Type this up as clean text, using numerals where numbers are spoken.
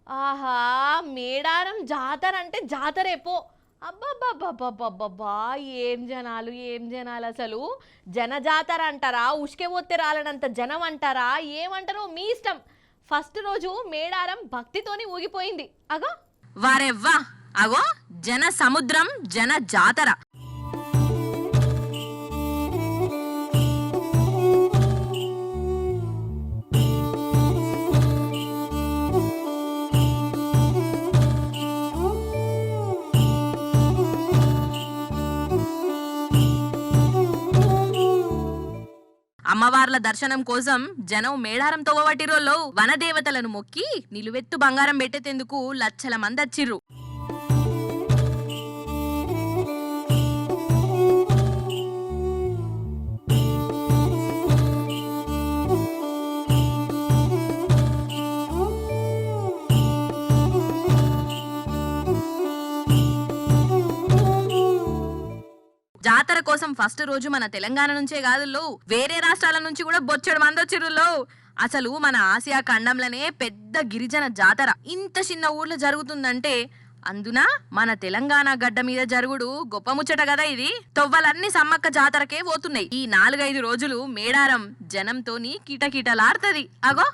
ఆహా! మేడారం జాతర అంటే జాతరే పో. అబ్బబ్బబ్బబ్బబ్బబ్బా! ఏం జనాలు, ఏం జనాలసలు. జనజాతర అంటారా? ఉష్కె పోతే రాలనంత జనం అంటారా? ఏమంటారో మీ ఇష్టం. ఫస్ట్ రోజు మేడారం భక్తితోని ఊగిపోయింది. అగో వారెవ్వా అగో జన సముద్రం జన జాతర. అమ్మవార్ల దర్శనం కోసం జనం మేడారం తవ్వబట్టిరోళ్ళు వనదేవతలను మొక్కి నిలువెత్తు బంగారం పెట్టేందుకు లచ్చల మంది వచ్చిర్రు. జాతర కోసం ఫస్ట్ రోజు మన తెలంగాణ నుంచే కాదు, వేరే రాష్ట్రాల నుంచి కూడా బొచ్చడు మంది వచ్చిర్రులో. అసలు మన ఆసియా ఖండంలోనే పెద్ద గిరిజన జాతర ఇంత చిన్న ఊర్లో జరుగుతుందంటే అందున మన తెలంగాణ గడ్డ మీద జరుగుడు గొప్ప ముచ్చట కదా. ఇది తొవ్వలన్నీ సమ్మక్క జాతరకే పోతున్నాయి. ఈ 4-5 రోజులు మేడారం జనంతోని కిటకిటలాడుతుంది. అగో